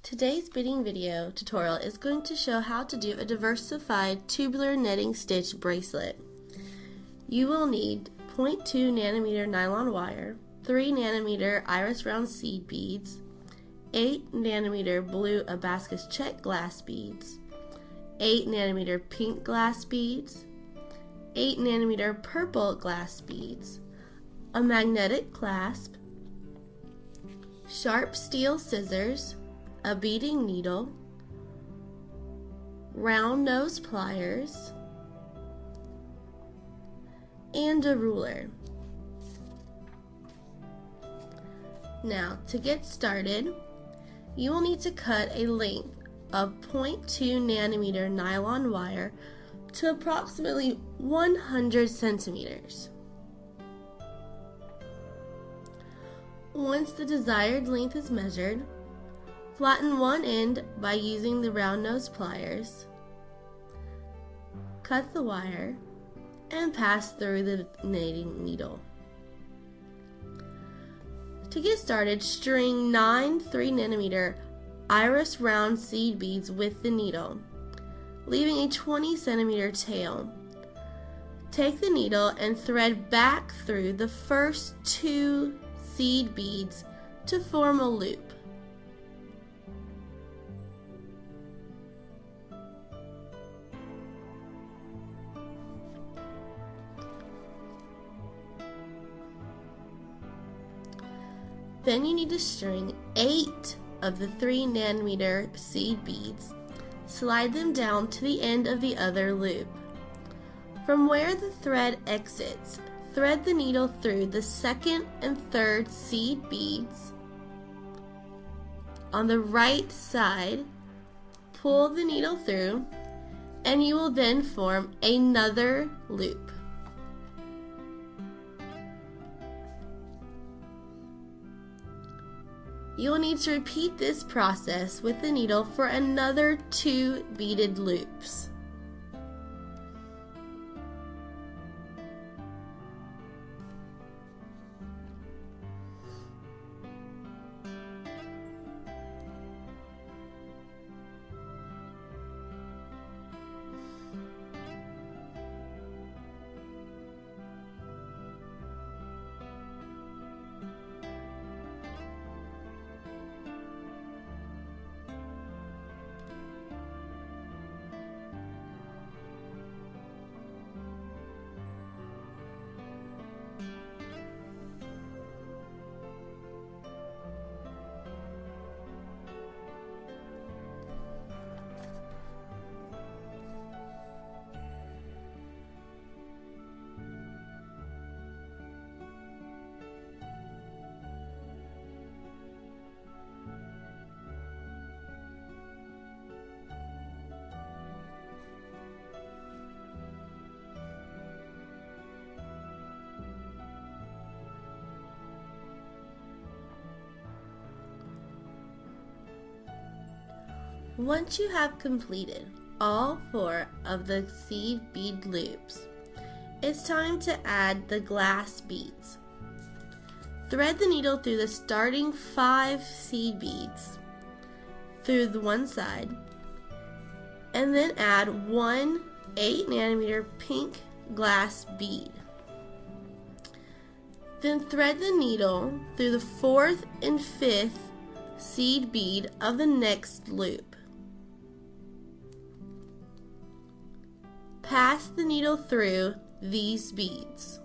Today's beading video tutorial is going to show how to do a diversified tubular netting stitch bracelet. You will need 0.2 nanometer nylon wire, 3 nanometer iris round seed beads, 8 nanometer blue Abacus Czech glass beads, 8 nanometer pink glass beads, 8 nanometer purple glass beads, a magnetic clasp, sharp steel scissors, a beading needle, round nose pliers, and a ruler. Now, to get started, you will need to cut a length of 0.2 nanometer nylon wire to approximately 100 centimeters. Once the desired length is measured, flatten one end by using the round nose pliers, cut the wire, and pass through the knitting needle. To get started, string 9 3 nanometer iris round seed beads with the needle, leaving a 20 centimeter tail. Take the needle and thread back through the first 2 seed beads to form a loop. Then you need to string 8 of the 3 nanometer seed beads. Slide them down to the end of the other loop. From where the thread exits, thread the needle through the second and third seed beads. On the right side, pull the needle through, and you will then form another loop. You will need to repeat this process with the needle for another 2 beaded loops. Once you have completed all 4 of the seed bead loops, it's time to add the glass beads. Thread the needle through the starting 5 seed beads through the one side, and then add 1 8 nanometer pink glass bead. Then thread the needle through the 4th and 5th seed bead of the next loop. Pass the needle through these beads.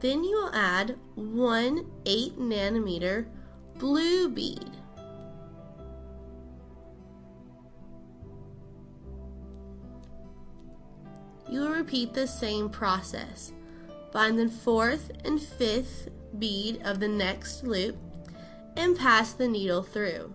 Then you will add 1 8 nanometer blue bead. You will repeat the same process. Bind the 4th and 5th bead of the next loop and pass the needle through.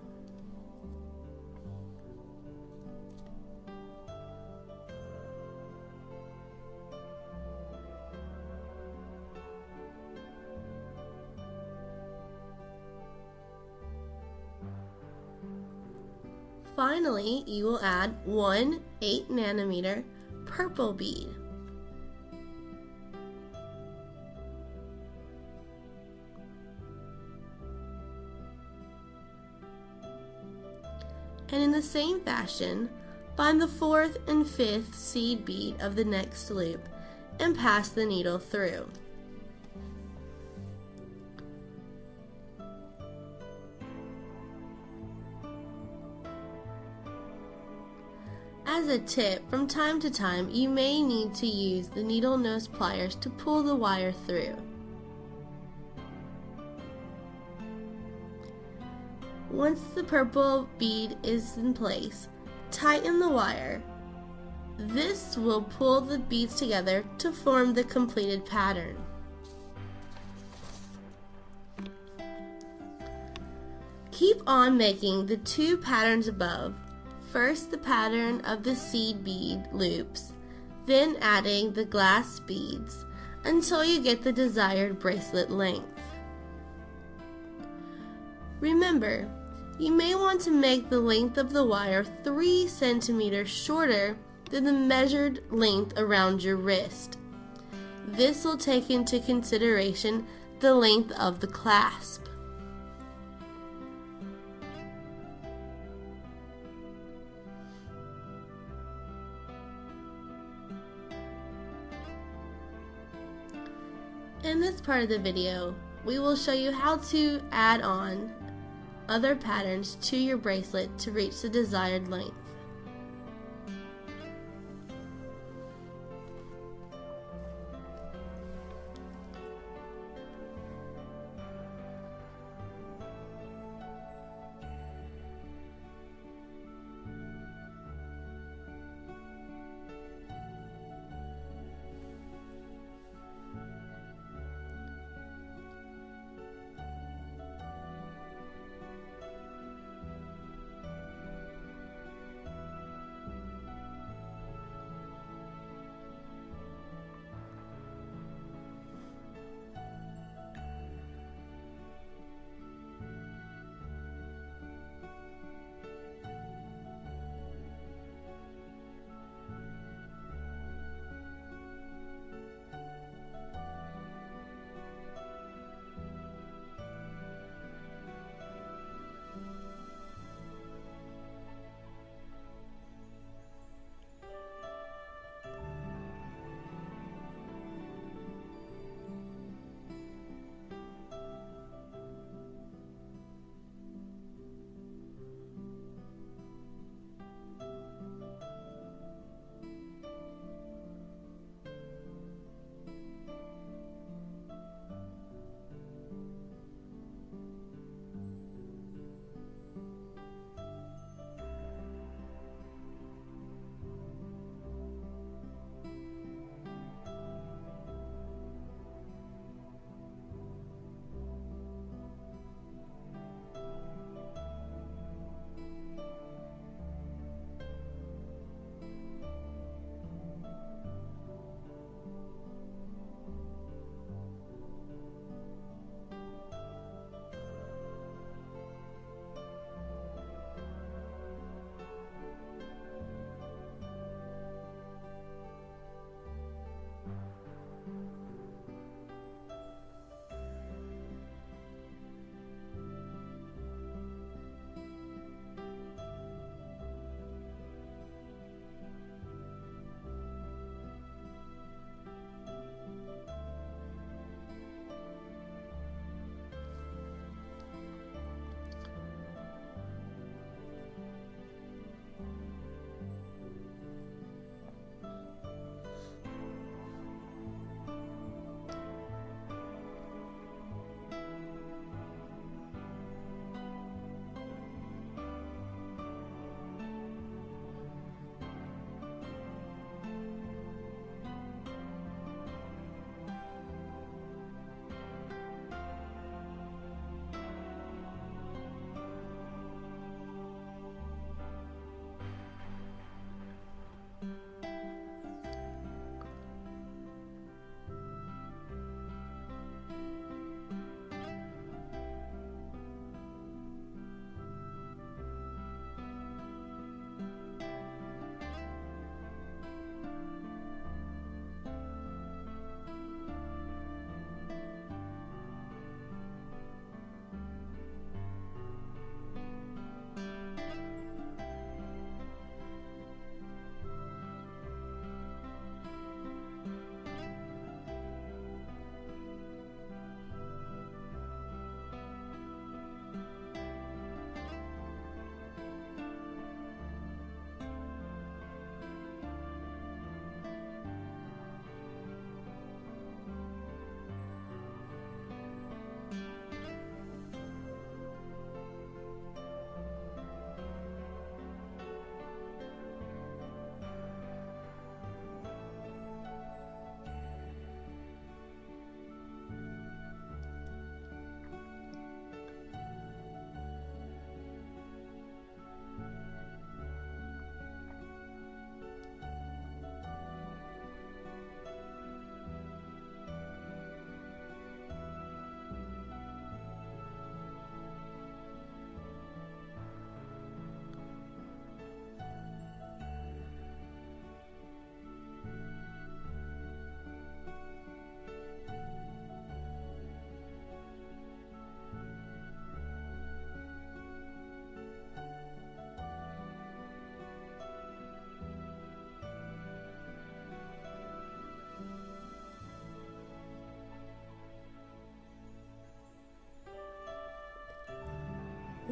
Finally, you will add one 8 nanometer purple bead. And in the same fashion, find the 4th and 5th seed bead of the next loop and pass the needle through. As a tip, from time to time you may need to use the needle nose pliers to pull the wire through. Once the purple bead is in place, tighten the wire. This will pull the beads together to form the completed pattern. Keep on making the 2 patterns above. First the pattern of the seed bead loops, then adding the glass beads until you get the desired bracelet length. Remember, you may want to make the length of the wire 3 centimeters shorter than the measured length around your wrist. This will take into consideration the length of the clasp. In this part of the video, we will show you how to add on other patterns to your bracelet to reach the desired length.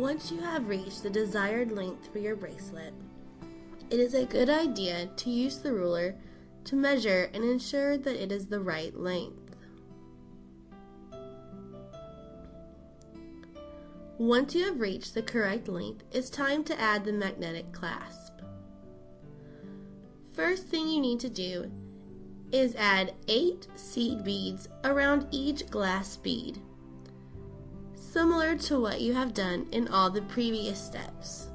Once you have reached the desired length for your bracelet, it is a good idea to use the ruler to measure and ensure that it is the right length. Once you have reached the correct length, it's time to add the magnetic clasp. First thing you need to do is add 8 seed beads around each glass bead, similar to what you have done in all the previous steps.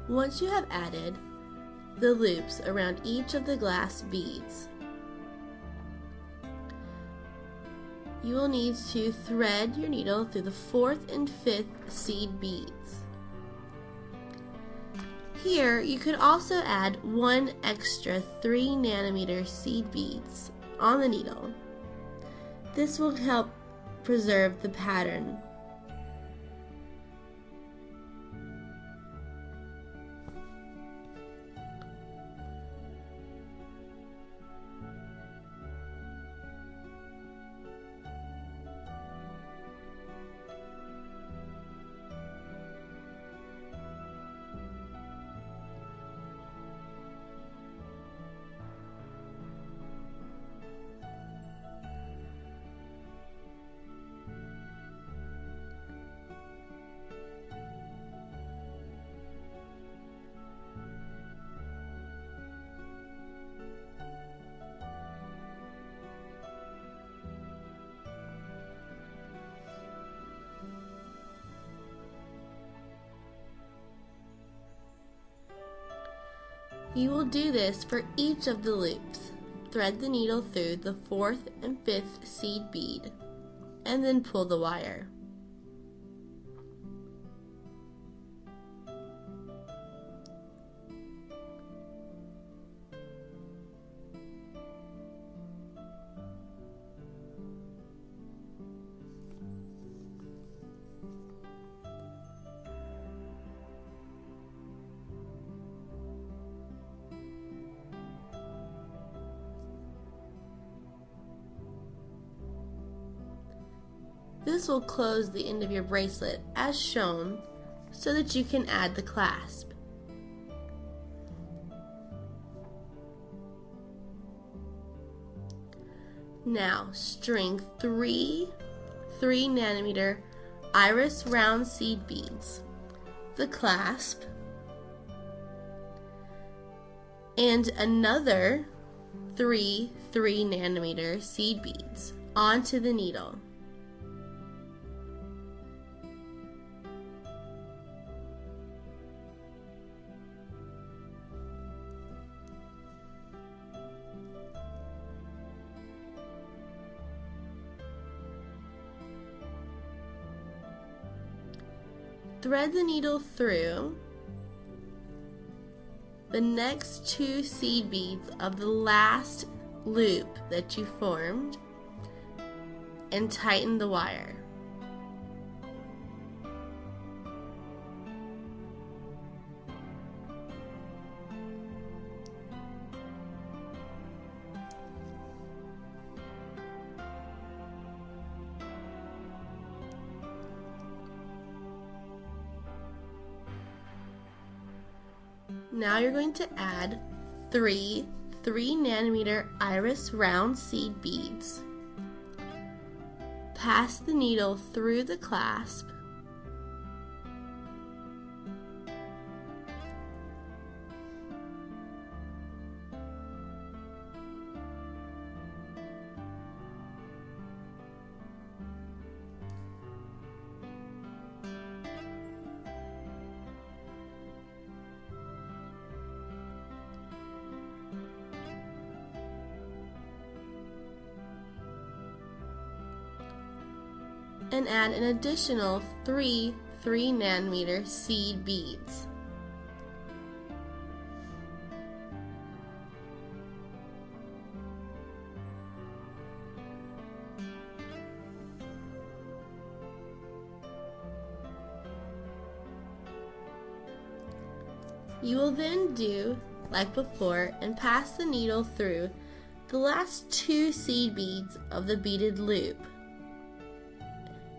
Once you have added the loops around each of the glass beads, you will need to thread your needle through the 4th and 5th seed beads. Here, you could also add 1 extra 3 nanometer seed beads on the needle. This will help preserve the pattern. You will do this for each of the loops. Thread the needle through the 4th and 5th seed bead, and then pull the wire. This will close the end of your bracelet as shown so that you can add the clasp. Now string 3 3nm iris round seed beads, the clasp, and another 3 3nm seed beads onto the needle. thread the needle through the next 2 seed beads of the last loop that you formed and tighten the wire. Now you're going to add 3 3nm iris round seed beads. Pass the needle through the clasp and add an additional 3 3nm seed beads. You will then do like before and pass the needle through the last 2 seed beads of the beaded loop,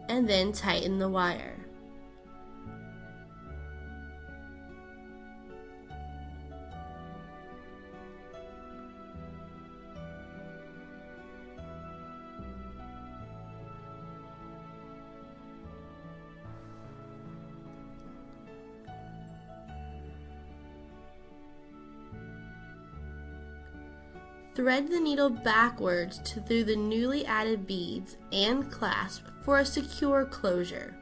and then tighten the wire. Thread the needle backwards through the newly added beads and clasp for a secure closure.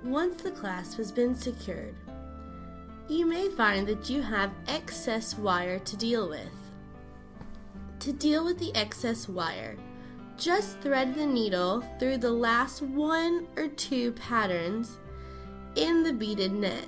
Once the clasp has been secured, you may find that you have excess wire to deal with. To deal with the excess wire, just thread the needle through the last 1 or 2 patterns in the beaded net.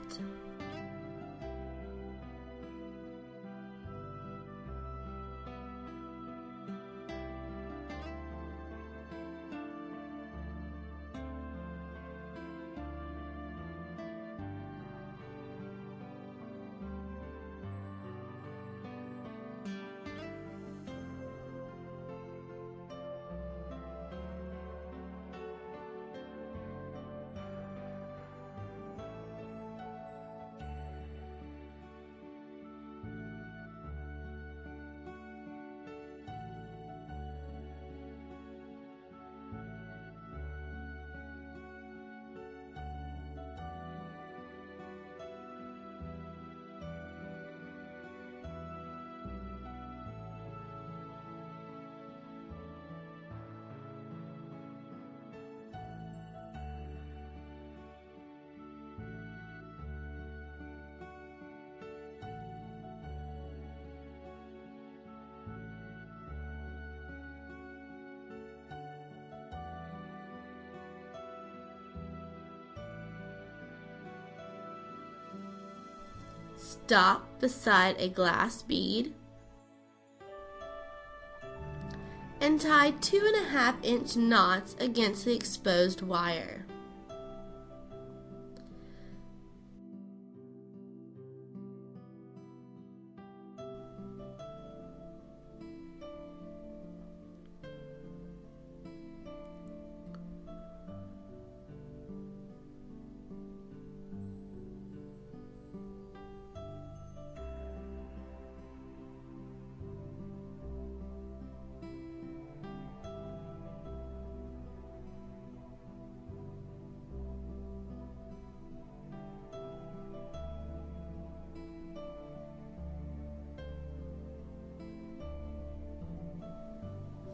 Stop beside a glass bead and tie 2.5-inch knots against the exposed wire.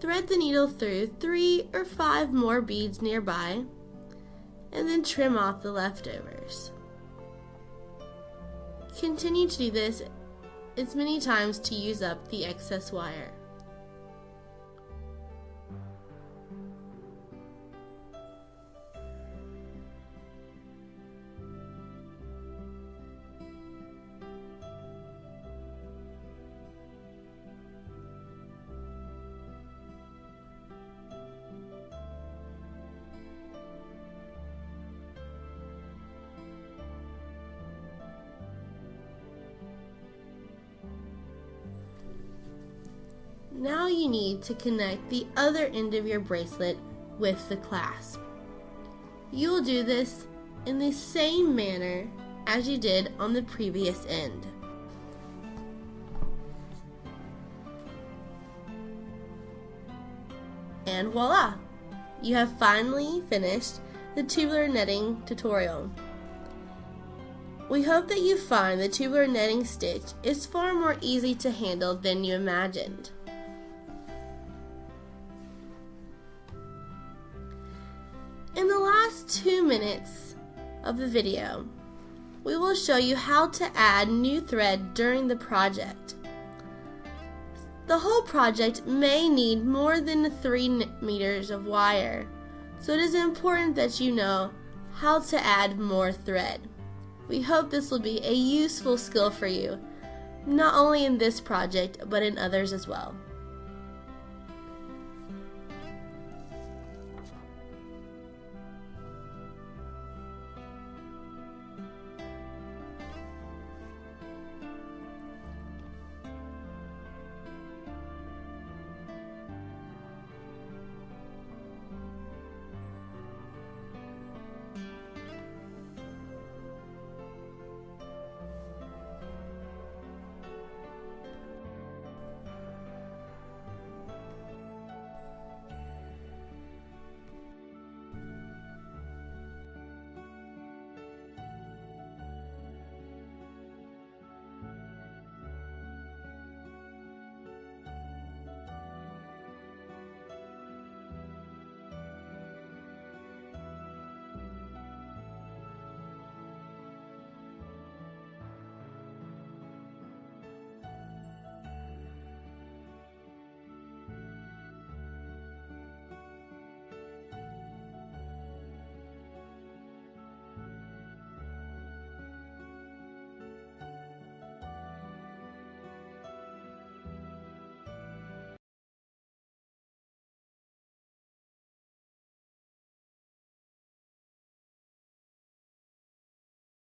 Thread the needle through 3 or 5 more beads nearby, and then trim off the leftovers. Continue to do this as many times to use up the excess wire. Now you need to connect the other end of your bracelet with the clasp. You will do this in the same manner as you did on the previous end. And voila! You have finally finished the tubular netting tutorial. We hope that you find the tubular netting stitch is far more easy to handle than you imagined. In the last 2 minutes of the video, we will show you how to add new thread during the project. The whole project may need more than 3 meters of wire, so it is important that you know how to add more thread. We hope this will be a useful skill for you, not only in this project, but in others as well.